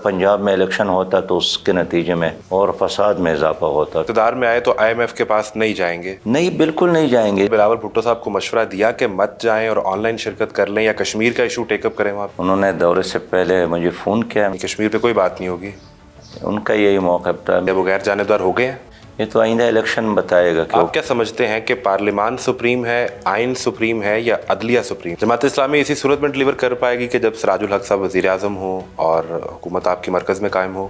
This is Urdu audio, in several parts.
پنجاب میں الیکشن ہوتا تو اس کے نتیجے میں اور فساد میں اضافہ ہوتا. اقتدار میں آئے تو IMF کے پاس نہیں جائیں گے؟ نہیں، بالکل نہیں جائیں گے. بلاول بھٹو صاحب کو مشورہ دیا کہ مت جائیں اور آن لائن شرکت کر لیں یا کشمیر کا ایشو ٹیک اپ کریں وہاں؟ انہوں نے دورے سے پہلے مجھے فون کیا. کشمیر پہ کوئی بات نہیں ہوگی، ان کا یہی موقف تھا. وہ غیر جانبدار ہو گئے ہیں. یہ تو آئندہ الیکشن بتائے گا. آپ کیا سمجھتے ہیں کہ پارلیمان سپریم ہے، آئین سپریم ہے یا عدلیہ سپریم؟ جماعت اسلامی اسی صورت میں ڈلیور کر پائے گی کہ جب سراج الحق صاحب وزیر اعظم ہوں اور حکومت آپ کی مرکز میں قائم ہو.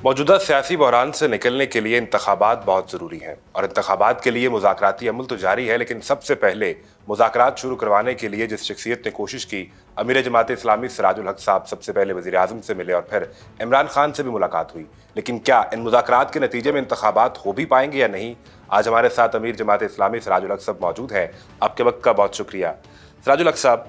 موجودہ سیاسی بحران سے نکلنے کے لیے انتخابات بہت ضروری ہیں، اور انتخابات کے لیے مذاکراتی عمل تو جاری ہے، لیکن سب سے پہلے مذاکرات شروع کروانے کے لیے جس شخصیت نے کوشش کی، امیر جماعت اسلامی سراج الحق صاحب سب سے پہلے وزیر اعظم سے ملے اور پھر عمران خان سے بھی ملاقات ہوئی. لیکن کیا ان مذاکرات کے نتیجے میں انتخابات ہو بھی پائیں گے یا نہیں؟ آج ہمارے ساتھ امیر جماعت اسلامی سراج الحق صاحب موجود ہیں. آپ کے وقت کا بہت شکریہ. سراج الحق صاحب،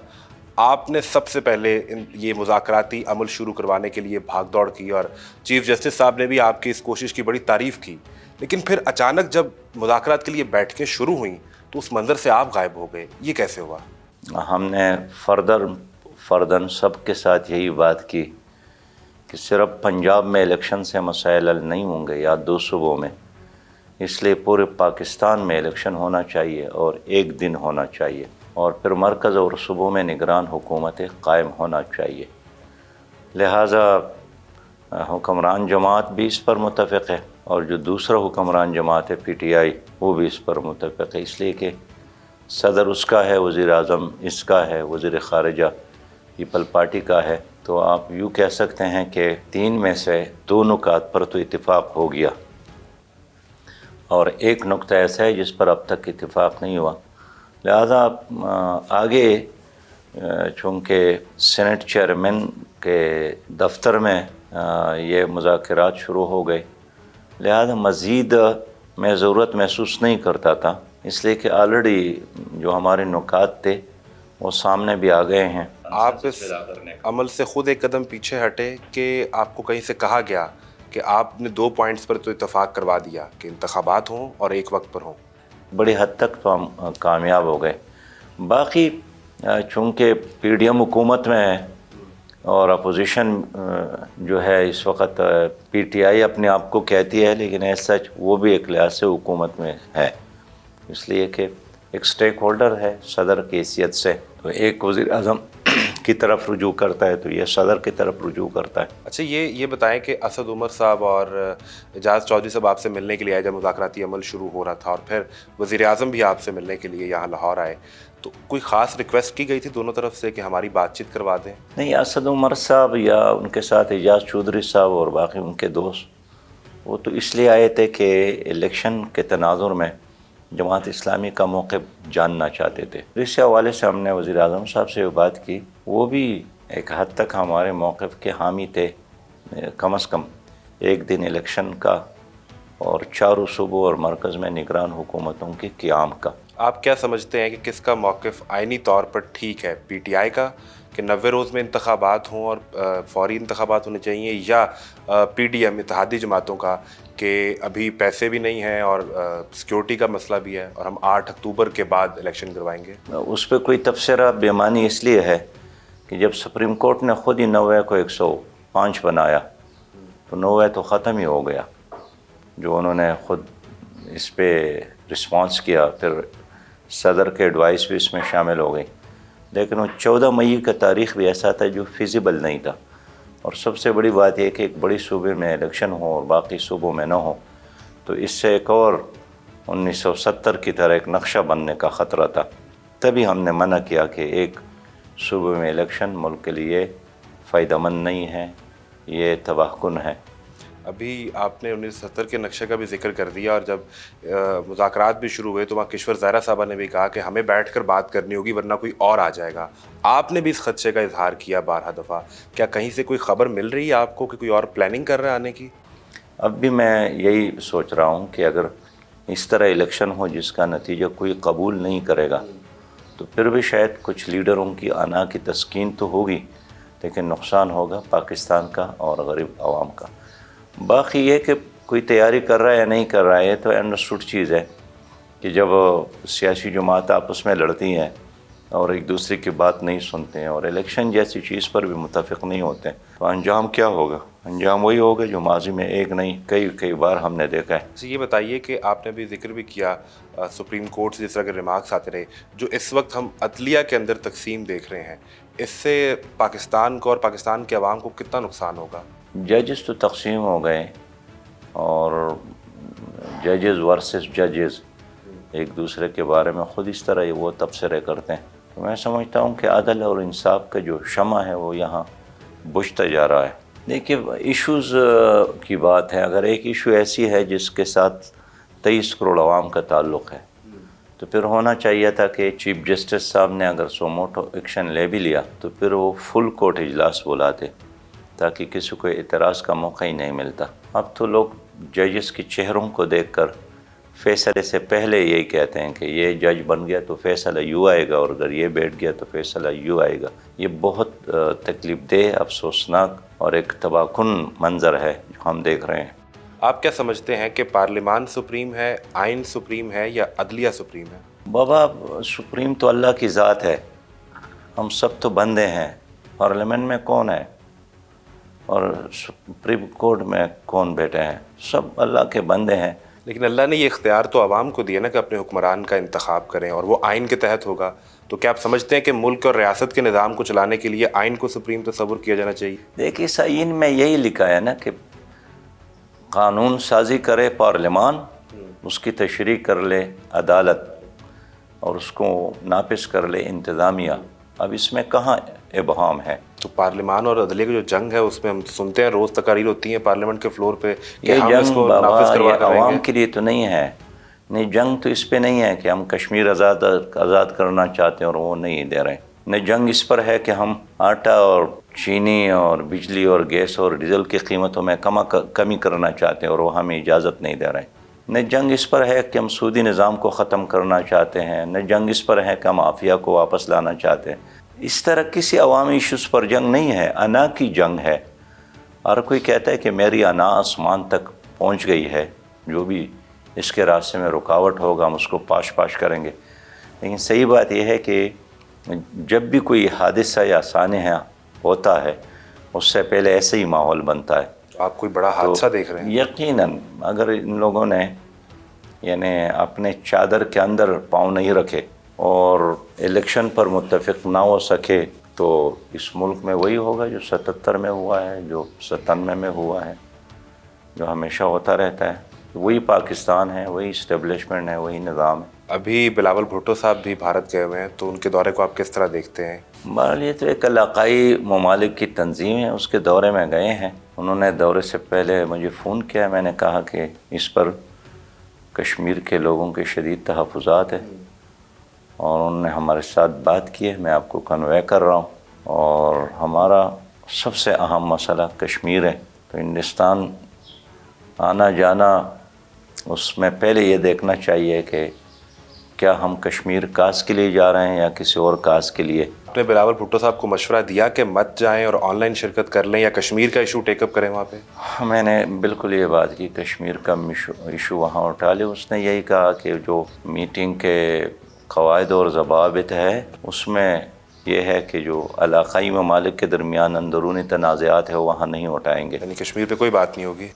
آپ نے سب سے پہلے یہ مذاکراتی عمل شروع کروانے کے لیے بھاگ دوڑ کی، اور چیف جسٹس صاحب نے بھی آپ کی اس کوشش کی بڑی تعریف کی، لیکن پھر اچانک جب مذاکرات کے لیے بیٹھکیں شروع ہوئیں تو اس منظر سے آپ غائب ہو گئے. یہ کیسے ہوا؟ ہم نے فردن سب کے ساتھ یہی بات کی کہ صرف پنجاب میں الیکشن سے مسائل حل نہیں ہوں گے یا 2 صوبوں میں، اس لیے پورے پاکستان میں الیکشن ہونا چاہیے اور ایک دن ہونا چاہیے، اور پھر مرکز اور صوبوں میں نگران حکومتیں قائم ہونا چاہیے. لہٰذا حکمران جماعت بھی اس پر متفق ہے، اور جو دوسرا حکمران جماعت ہے PTI وہ بھی اس پر متفق ہے، اس لیے کہ صدر اس کا ہے، وزیر اعظم اس کا ہے، وزیر خارجہ پیپل پارٹی کا ہے. تو آپ یوں کہہ سکتے ہیں کہ 3 میں سے 2 نکات پر تو اتفاق ہو گیا، اور ایک نقطہ ایسا ہے جس پر اب تک اتفاق نہیں ہوا. لہذا آگے چونکہ سینٹ چیئرمین کے دفتر میں یہ مذاکرات شروع ہو گئے، لہذا مزید میں ضرورت محسوس نہیں کرتا تھا، اس لیے کہ آلریڈی جو ہمارے نکات تھے وہ سامنے بھی آ گئے ہیں. آپ اس عمل سے خود ایک قدم پیچھے ہٹے کہ آپ کو کہیں سے کہا گیا کہ آپ نے 2 پوائنٹس پر تو اتفاق کروا دیا کہ انتخابات ہوں اور ایک وقت پر ہوں؟ بڑی حد تک تو ہم کامیاب ہو گئے. باقی چونکہ PDM حکومت میں ہے اور اپوزیشن جو ہے اس وقت PTI اپنے آپ کو کہتی ہے، لیکن ایز سچ وہ بھی ایک لحاظ سے حکومت میں ہے، اس لیے کہ ایک سٹیک ہولڈر ہے صدر کی حیثیت سے، تو ایک وزیر اعظم کی طرف رجوع کرتا ہے تو یہ صدر کی طرف رجوع کرتا ہے. اچھا، یہ بتائیں کہ اسد عمر صاحب اور اعجاز چودھری صاحب آپ سے ملنے کے لیے آئے جب مذاکراتی عمل شروع ہو رہا تھا، اور پھر وزیر اعظم بھی آپ سے ملنے کے لیے یہاں لاہور آئے، تو کوئی خاص ریکویسٹ کی گئی تھی دونوں طرف سے کہ ہماری بات چیت کروا دیں؟ نہیں، اسد عمر صاحب یا ان کے ساتھ اعجاز چودھری صاحب اور باقی ان کے دوست وہ تو اس لیے آئے تھے کہ الیکشن کے تناظر میں جماعت اسلامی کا موقف جاننا چاہتے تھے. اس حوالے سے ہم نے وزیر اعظم صاحب سے بات کی، وہ بھی ایک حد تک ہمارے موقف کے حامی تھے، کم از کم ایک دن الیکشن کا اور 4 صوبوں اور مرکز میں نگران حکومتوں کے قیام کا. آپ کیا سمجھتے ہیں کہ کس کا موقف آئینی طور پر ٹھیک ہے؟ PTI کا کہ 90 روز میں انتخابات ہوں اور فوری انتخابات ہونے چاہیے، یا PDM اتحادی جماعتوں کا کہ ابھی پیسے بھی نہیں ہیں اور سیکیورٹی کا مسئلہ بھی ہے اور ہم 8 اکتوبر کے بعد الیکشن کروائیں گے؟ اس پہ کوئی تبصرہ بے معنی اس لیے ہے کہ جب سپریم کورٹ نے خود ہی 90 کو 105 بنایا تو 90 تو ختم ہی ہو گیا. جو انہوں نے خود اس پہ رسپانس کیا، پھر صدر کے ایڈوائس بھی اس میں شامل ہو گئی، لیکن وہ 14 مئی کا تاریخ بھی ایسا تھا جو فیزیبل نہیں تھا. اور سب سے بڑی بات یہ کہ ایک بڑی صوبے میں الیکشن ہو اور باقی صوبوں میں نہ ہو، تو اس سے ایک اور 1970 کی طرح ایک نقشہ بننے کا خطرہ تھا. تبھی ہم نے منع کیا کہ ایک صوبے میں الیکشن ملک کے لیے فائدہ مند نہیں ہے، یہ تباہ کن ہے. ابھی آپ نے 1970 کے نقشے کا بھی ذکر کر دیا، اور جب مذاکرات بھی شروع ہوئے تو وہاں کشور زہرا صاحبہ نے بھی کہا کہ ہمیں بیٹھ کر بات کرنی ہوگی ورنہ کوئی اور آ جائے گا. آپ نے بھی اس خدشے کا اظہار کیا 12 دفعہ. کیا کہیں سے کوئی خبر مل رہی ہے آپ کو کہ کوئی اور پلاننگ کر رہا ہے آنے کی؟ اب بھی میں یہی سوچ رہا ہوں کہ اگر اس طرح الیکشن ہو جس کا نتیجہ کوئی قبول نہیں کرے گا تو پھر بھی شاید کچھ لیڈروں کی انا کی تسکین تو ہوگی، لیکن نقصان ہوگا پاکستان کا اور غریب عوام کا. باقی یہ کہ کوئی تیاری کر رہا ہے یا نہیں کر رہا ہے، یہ تو انڈرسٹوڈ چیز ہے کہ جب سیاسی جماعت آپس میں لڑتی ہیں اور ایک دوسرے کی بات نہیں سنتے ہیں اور الیکشن جیسی چیز پر بھی متفق نہیں ہوتے ہیں، تو انجام کیا ہوگا؟ انجام وہی ہوگا جو ماضی میں ایک نہیں کئی بار ہم نے دیکھا ہے۔ یہ بتائیے کہ آپ نے بھی ذکر بھی کیا سپریم کورٹ سے جس طرح کے ریمارکس آتے رہے، جو اس وقت ہم عدلیہ کے اندر تقسیم دیکھ رہے ہیں، اس سے پاکستان کو اور پاکستان کے عوام کو کتنا نقصان ہوگا؟ ججز تو تقسیم ہو گئے اور ججز ورسز ججز ایک دوسرے کے بارے میں خود اس طرح وہ تبصرے کرتے ہیں، تو میں سمجھتا ہوں کہ عدل اور انصاف کا جو شمع ہے وہ یہاں بجھتا جا رہا ہے۔ دیکھیے ایشوز کی بات ہے، اگر ایک ایشو ایسی ہے جس کے ساتھ 23 کروڑ عوام کا تعلق ہے تو پھر ہونا چاہیے تھا کہ چیف جسٹس صاحب نے اگر سوموٹو ایکشن لے بھی لیا تو پھر وہ فل کورٹ اجلاس بلاتے تاکہ کسی کو اعتراض کا موقع ہی نہیں ملتا۔ اب تو لوگ ججز کے چہروں کو دیکھ کر فیصلے سے پہلے یہی کہتے ہیں کہ یہ جج بن گیا تو فیصلہ یوں آئے گا اور اگر یہ بیٹھ گیا تو فیصلہ یوں آئے گا۔ یہ بہت تکلیف دہ، افسوسناک اور ایک تباہ کن منظر ہے جو ہم دیکھ رہے ہیں۔ آپ کیا سمجھتے ہیں کہ پارلیمان سپریم ہے، آئین سپریم ہے یا عدلیہ سپریم ہے؟ بابا سپریم تو اللہ کی ذات ہے، ہم سب تو بندے ہیں۔ پارلیمنٹ میں کون ہے اور سپریم کورٹ میں کون بیٹھے ہیں؟ سب اللہ کے بندے ہیں۔ لیکن اللہ نے یہ اختیار تو عوام کو دیا نا کہ اپنے حکمران کا انتخاب کریں، اور وہ آئین کے تحت ہوگا، تو کیا آپ سمجھتے ہیں کہ ملک اور ریاست کے نظام کو چلانے کے لیے آئین کو سپریم تصور کیا جانا چاہیے؟ دیکھیے اس آئین میں یہی لکھا ہے نا کہ قانون سازی کرے پارلیمان، اس کی تشریح کر لے عدالت اور اس کو نافذ کر لے انتظامیہ۔ اب اس میں کہاں ابہام ہے؟ تو پارلیمان اور عدلیہ کی جو جنگ ہے اس میں ہم سنتے ہیں روز تقاریر ہوتی ہیں پارلیمنٹ کے فلور پہ کہ یہ ہم اس جنگ کو بابا نافذ کروا یہ کر رہیں عوام گے۔ کے لیے تو نہیں ہے، نہیں جنگ تو اس پہ نہیں ہے کہ ہم کشمیر آزاد کرنا چاہتے ہیں اور وہ نہیں دے رہے، نہ جنگ اس پر ہے کہ ہم آٹا اور چینی اور بجلی اور گیس اور ڈیزل کی قیمتوں میں کمی کرنا چاہتے ہیں اور وہ ہمیں اجازت نہیں دے رہے، نہ جنگ اس پر ہے کہ ہم سودی نظام کو ختم کرنا چاہتے ہیں، نہ جنگ اس پر ہے کہ ہم عافیہ کو واپس لانا چاہتے ہیں۔ اس طرح کسی عوامی ایشوز پر جنگ نہیں ہے، انا کی جنگ ہے۔ ہر کوئی کہتا ہے کہ میری انا آسمان تک پہنچ گئی ہے، جو بھی اس کے راستے میں رکاوٹ ہوگا ہم اس کو پاش کریں گے۔ لیکن صحیح بات یہ ہے کہ جب بھی کوئی حادثہ یا سانحہ ہوتا ہے اس سے پہلے ایسے ہی ماحول بنتا ہے۔ آپ کوئی بڑا حادثہ دیکھ رہے ہیں؟ یقیناً اگر ان لوگوں نے یعنی اپنے چادر کے اندر پاؤں نہیں رکھے اور الیکشن پر متفق نہ ہو سکے تو اس ملک میں وہی ہوگا جو 77 میں ہوا ہے، جو 97 میں ہوا ہے، جو ہمیشہ ہوتا رہتا ہے۔ وہی پاکستان ہے، وہی اسٹیبلشمنٹ ہے، وہی نظام ہے۔ ابھی بلاول بھٹو صاحب بھی بھارت گئے ہوئے ہیں، تو ان کے دورے کو آپ کس طرح دیکھتے ہیں؟ بہرحال یہ تو ایک علاقائی ممالک کی تنظیم ہے، اس کے دورے میں گئے ہیں۔ انہوں نے دورے سے پہلے مجھے فون کیا، میں نے کہا کہ اس پر کشمیر کے لوگوں کے شدید تحفظات ہیں اور انہوں نے ہمارے ساتھ بات کی ہے، میں آپ کو کنوے کر رہا ہوں، اور ہمارا سب سے اہم مسئلہ کشمیر ہے۔ تو ہندوستان آنا جانا اس میں پہلے یہ دیکھنا چاہیے کہ کیا ہم کشمیر کاز کے لیے جا رہے ہیں یا کسی اور کاز کے لیے۔ آپ نے بلاول بھٹو صاحب کو مشورہ دیا کہ مت جائیں اور آن لائن شرکت کر لیں یا کشمیر کا ایشو ٹیک اپ کریں وہاں پہ؟ میں نے بالکل یہ بات کی، کشمیر کا ایشو وہاں اٹھا لے۔ اس نے یہی کہا کہ جو میٹنگ کے قواعد اور ضوابط ہے اس میں یہ ہے کہ جو علاقائی ممالک کے درمیان اندرونی تنازعات ہے وہاں نہیں اٹھائیں گے، یعنی کشمیر پہ کوئی بات نہیں ہوگی؟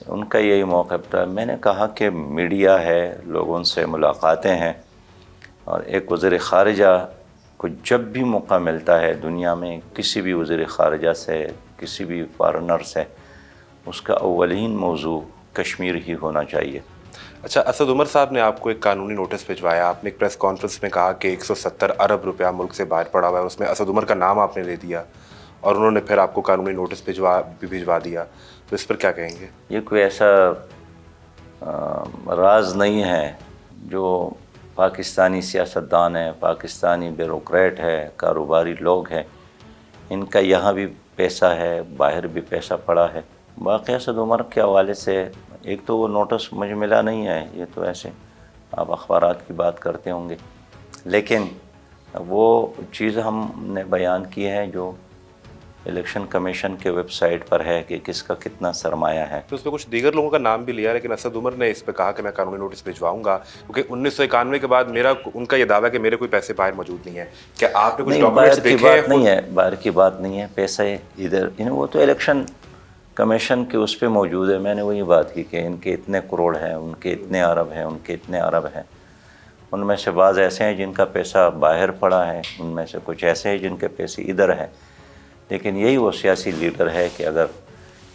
ان کا یہی موقف تھا۔ میں نے کہا کہ میڈیا ہے، لوگوں سے ملاقاتیں ہیں، اور ایک وزیر خارجہ کو جب بھی موقع ملتا ہے دنیا میں کسی بھی وزیر خارجہ سے، کسی بھی فارنر سے، اس کا اولین موضوع کشمیر ہی ہونا چاہیے۔ اچھا، اسد عمر صاحب نے آپ کو ایک قانونی نوٹس بھجوایا، آپ نے ایک پریس کانفرنس میں کہا کہ 170 ارب روپیہ ملک سے باہر پڑا ہوا ہے، اس میں اسد عمر کا نام آپ نے لے دیا اور انہوں نے پھر آپ کو قانونی نوٹس بھجوا دیا، تو اس پر کیا کہیں گے؟ یہ کوئی ایسا راز نہیں ہے، جو پاکستانی سیاستدان ہیں، پاکستانی بیوروکریٹ ہے، کاروباری لوگ ہیں، ان کا یہاں بھی پیسہ ہے، باہر بھی پیسہ پڑا ہے۔ باقی اسد عمر کے حوالے سے ایک تو وہ نوٹس مجھے ملا نہیں ہے، یہ تو ایسے آپ اخبارات کی بات کرتے ہوں گے، لیکن وہ چیز ہم نے بیان کی ہے جو الیکشن کمیشن کے ویب سائٹ پر ہے کہ کس کا کتنا سرمایہ ہے. تو اس میں کچھ دیگر لوگوں کا نام بھی لیا، لیکن اسد عمر نے اس پہ کہا کہ میں قانونی نوٹس بھجواؤں گا، کیونکہ 1991 کے بعد ان کا یہ دعویٰ ہے کہ میرے کوئی پیسے باہر موجود نہیں ہیں. کیا آپ نے کچھ نہیں، ڈاکومنٹس باہر کی دیکھے ہیں؟ بات نہیں ہے، باہر کی بات نہیں ہے. پیسے ادھر وہ تو الیکشن کمیشن کے اس پہ موجود ہے. میں نے وہی بات کی کہ ان کے اتنے کروڑ ہیں، ان کے اتنے ارب ہیں، ان کے اتنے ارب ہیں. ان میں سے بعض ایسے ہیں جن کا پیسہ باہر پڑا ہے، ان میں سے کچھ ایسے ہیں جن کے پیسے ادھر ہیں. لیکن یہی وہ سیاسی لیڈر ہے کہ اگر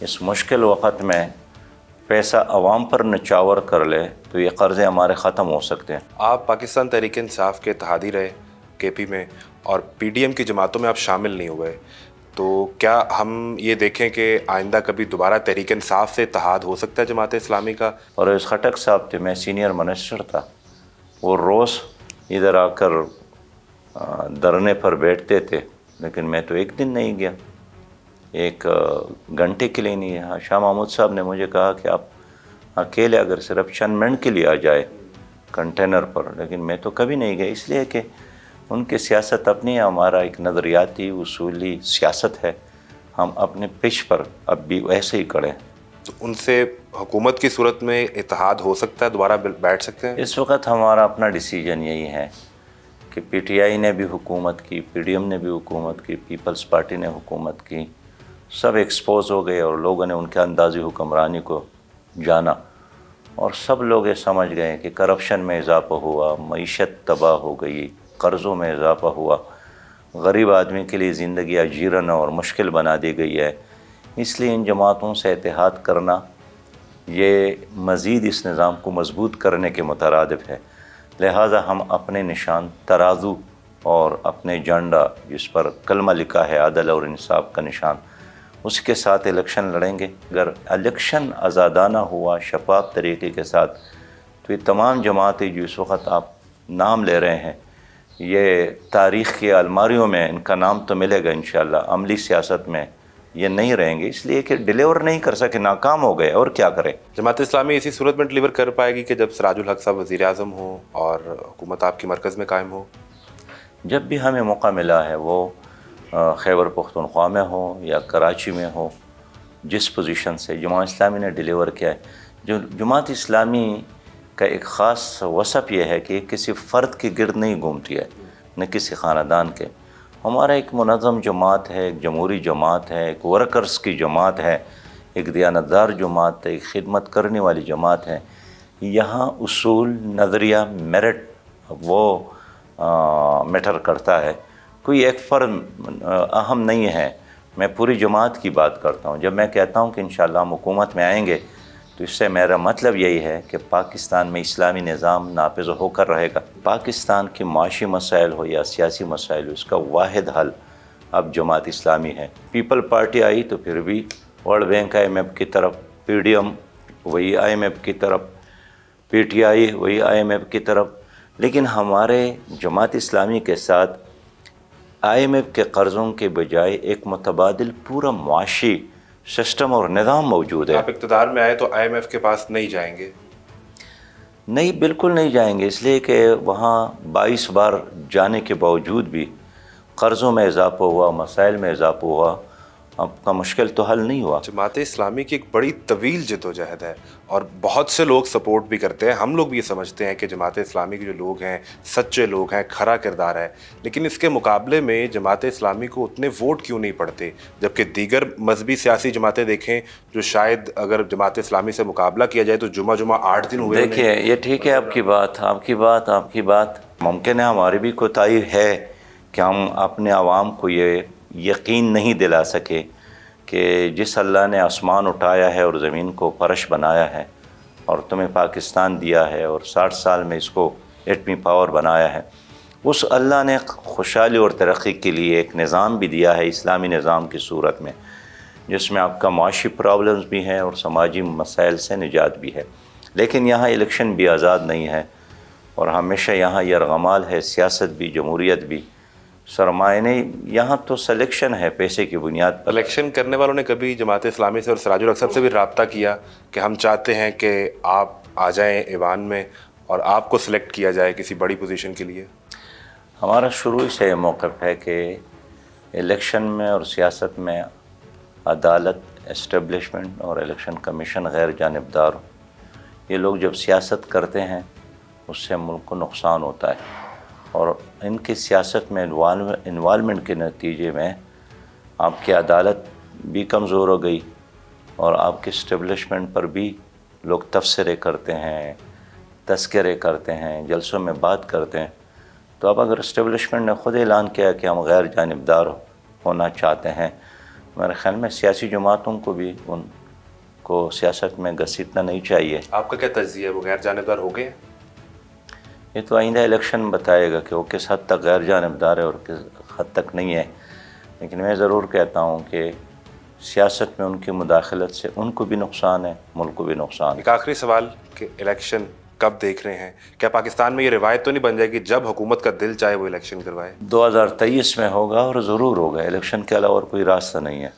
اس مشکل وقت میں پیسہ عوام پر نچاور کر لے تو یہ قرضے ہمارے ختم ہو سکتے ہیں. آپ پاکستان تحریک انصاف کے اتحادی رہے کے پی میں، اور پی ڈی ایم کی جماعتوں میں آپ شامل نہیں ہوئے، تو کیا ہم یہ دیکھیں کہ آئندہ کبھی دوبارہ تحریک انصاف سے اتحاد ہو سکتا ہے جماعت اسلامی کا؟ اور اس خٹک صاحب تھے، میں سینئر منسٹر تھا، وہ روز ادھر آ کر دھرنے پر بیٹھتے تھے، لیکن میں تو ایک دن نہیں گیا، ایک گھنٹے کے لیے نہیں گیا. شاہ محمود صاحب نے مجھے کہا کہ آپ اکیلے اگر صرف چند منٹ کے لیے آ جائے کنٹینر پر، لیکن میں تو کبھی نہیں گیا، اس لیے کہ ان کی سیاست اپنی ہے، ہمارا ایک نظریاتی اصولی سیاست ہے. ہم اپنے پچ پر اب بھی ویسے ہی کڑے ہیں. تو ان سے حکومت کی صورت میں اتحاد ہو سکتا ہے، دوبارہ بیٹھ سکتے ہیں؟ اس وقت ہمارا اپنا ڈیسیجن یہی ہے کہ پی ٹی آئی نے بھی حکومت کی، پی ڈی ایم نے بھی حکومت کی، پیپلز پارٹی نے حکومت کی، سب ایکسپوز ہو گئے اور لوگوں نے ان کے اندازی حکمرانی کو جانا، اور سب لوگ یہ سمجھ گئے کہ کرپشن میں اضافہ ہوا، معیشت تباہ ہو گئی، قرضوں میں اضافہ ہوا، غریب آدمی کے لیے زندگی اجیرن اور مشکل بنا دی گئی ہے. اس لیے ان جماعتوں سے اتحاد کرنا یہ مزید اس نظام کو مضبوط کرنے کے مترادف ہے. لہٰذا ہم اپنے نشان ترازو اور اپنے جھنڈا جس پر کلمہ لکھا ہے عدل اور انصاف کا نشان، اس کے ساتھ الیکشن لڑیں گے. اگر الیکشن آزادانہ ہوا شفاف طریقے کے ساتھ تو یہ تمام جماعتیں جو اس وقت آپ نام لے رہے ہیں، یہ تاریخ کی الماریوں میں ان کا نام تو ملے گا انشاءاللہ، عملی سیاست میں یہ نہیں رہیں گے، اس لیے کہ ڈیلیور نہیں کر سکے، ناکام ہو گئے، اور کیا کریں. جماعت اسلامی اسی صورت میں ڈلیور کر پائے گی کہ جب سراج الحق صاحب وزیر اعظم ہوں اور حکومت آپ کی مرکز میں قائم ہو؟ جب بھی ہمیں موقع ملا ہے، وہ خیبر پختونخوا میں ہو یا کراچی میں ہو، جس پوزیشن سے جماعت اسلامی نے ڈیلیور کیا ہے. جو جماعت اسلامی کا ایک خاص وصف یہ ہے کہ یہ کسی فرد کے گرد نہیں گھومتی ہے، نہ کسی خاندان کے. ہمارا ایک منظم جماعت ہے، ایک جمہوری جماعت ہے، ایک ورکرز کی جماعت ہے، ایک دیانتدار جماعت ہے، ایک خدمت کرنے والی جماعت ہے. یہاں اصول، نظریہ، میرٹ وہ میٹر کرتا ہے. کوئی ایک فرد اہم نہیں ہے. میں پوری جماعت کی بات کرتا ہوں. جب میں کہتا ہوں کہ انشاءاللہ ہم حکومت میں آئیں گے تو اس سے میرا مطلب یہی ہے کہ پاکستان میں اسلامی نظام نافذ ہو کر رہے گا. پاکستان کے معاشی مسائل ہو یا سیاسی مسائل ہو، اس کا واحد حل اب جماعت اسلامی ہے. پیپل پارٹی آئی تو پھر بھی World Bank I M F کی طرف، پی ڈی ایم وہی آئی ایم ایف کی طرف، پی ٹی آئی وہی آئی ایم ایف کی طرف. لیکن ہمارے جماعت اسلامی کے ساتھ آئی ایم ایف کے قرضوں کے بجائے ایک متبادل پورا معاشی سسٹم اور نظام موجود ہے. آپ اقتدار میں آئے تو آئی ایم ایف کے پاس نہیں جائیں گے؟ نہیں، بالکل نہیں جائیں گے، اس لیے کہ وہاں 22 بار جانے کے باوجود بھی قرضوں میں اضافہ ہوا، مسائل میں اضافہ ہوا، اب کا مشکل تو حل نہیں ہوا. جماعت اسلامی کی ایک بڑی طویل جدوجہد ہے اور بہت سے لوگ سپورٹ بھی کرتے ہیں. ہم لوگ بھی یہ سمجھتے ہیں کہ جماعت اسلامی کے جو لوگ ہیں سچے لوگ ہیں، کھرا کردار ہے. لیکن اس کے مقابلے میں جماعت اسلامی کو اتنے ووٹ کیوں نہیں پڑتے، جبکہ دیگر مذہبی سیاسی جماعتیں دیکھیں جو شاید اگر جماعت اسلامی سے مقابلہ کیا جائے تو جمعہ 8 دن ہوئے. دیکھیے، یہ ٹھیک ہے آپ کی بات ممکن ہے، ہماری بھی کوتاہی ہے کہ ہم اپنے عوام کو یہ یقین نہیں دلا سکے کہ جس اللہ نے آسمان اٹھایا ہے اور زمین کو فرش بنایا ہے اور تمہیں پاکستان دیا ہے اور 60 سال میں اس کو ایٹمی پاور بنایا ہے، اس اللہ نے خوشحالی اور ترقی کے لیے ایک نظام بھی دیا ہے، اسلامی نظام کی صورت میں، جس میں آپ کا معاشی پرابلمز بھی ہیں اور سماجی مسائل سے نجات بھی ہے. لیکن یہاں الیکشن بھی آزاد نہیں ہے اور ہمیشہ یہاں یرغمال ہے، سیاست بھی، جمہوریت بھی، سرمایہ نہیں. یہاں تو سلیکشن ہے پیسے کی بنیاد پر. الیکشن کرنے والوں نے کبھی جماعت اسلامی سے اور سراج الحق صاحب سے بھی رابطہ کیا کہ ہم چاہتے ہیں کہ آپ آ جائیں ایوان میں اور آپ کو سلیکٹ کیا جائے کسی بڑی پوزیشن کے لیے؟ ہمارا شروع سے یہ موقف ہے کہ الیکشن میں اور سیاست میں عدالت اسٹیبلشمنٹ اور الیکشن کمیشن غیر جانبدار ہو. یہ لوگ جب سیاست کرتے ہیں اس سے ملک کو نقصان ہوتا ہے، اور ان کی سیاست میں انوالومنٹ کے نتیجے میں آپ کی عدالت بھی کمزور ہو گئی اور آپ کے اسٹیبلشمنٹ پر بھی لوگ تبصرے کرتے ہیں، تذکرے کرتے ہیں، جلسوں میں بات کرتے ہیں. تو اب اگر اسٹیبلشمنٹ نے خود اعلان کیا کہ ہم غیر جانبدار ہونا چاہتے ہیں، میرے خیال میں سیاسی جماعتوں کو بھی ان کو سیاست میں گھسیٹنا نہیں چاہیے. آپ کا کیا تجزیہ ہے، وہ غیر جانبدار ہو گئے ہیں؟ یہ تو آئندہ الیکشن بتائے گا کہ وہ کس حد تک غیر جانبدار ہے اور کس حد تک نہیں ہے. لیکن میں ضرور کہتا ہوں کہ سیاست میں ان کی مداخلت سے ان کو بھی نقصان ہے، ملک کو بھی نقصان ہے. ایک آخری سوال کہ الیکشن کب دیکھ رہے ہیں؟ کیا پاکستان میں یہ روایت تو نہیں بن جائے گی جب حکومت کا دل چاہے وہ الیکشن کروائے؟ 2023 میں ہوگا اور ضرور ہوگا. الیکشن کے علاوہ اور کوئی راستہ نہیں ہے.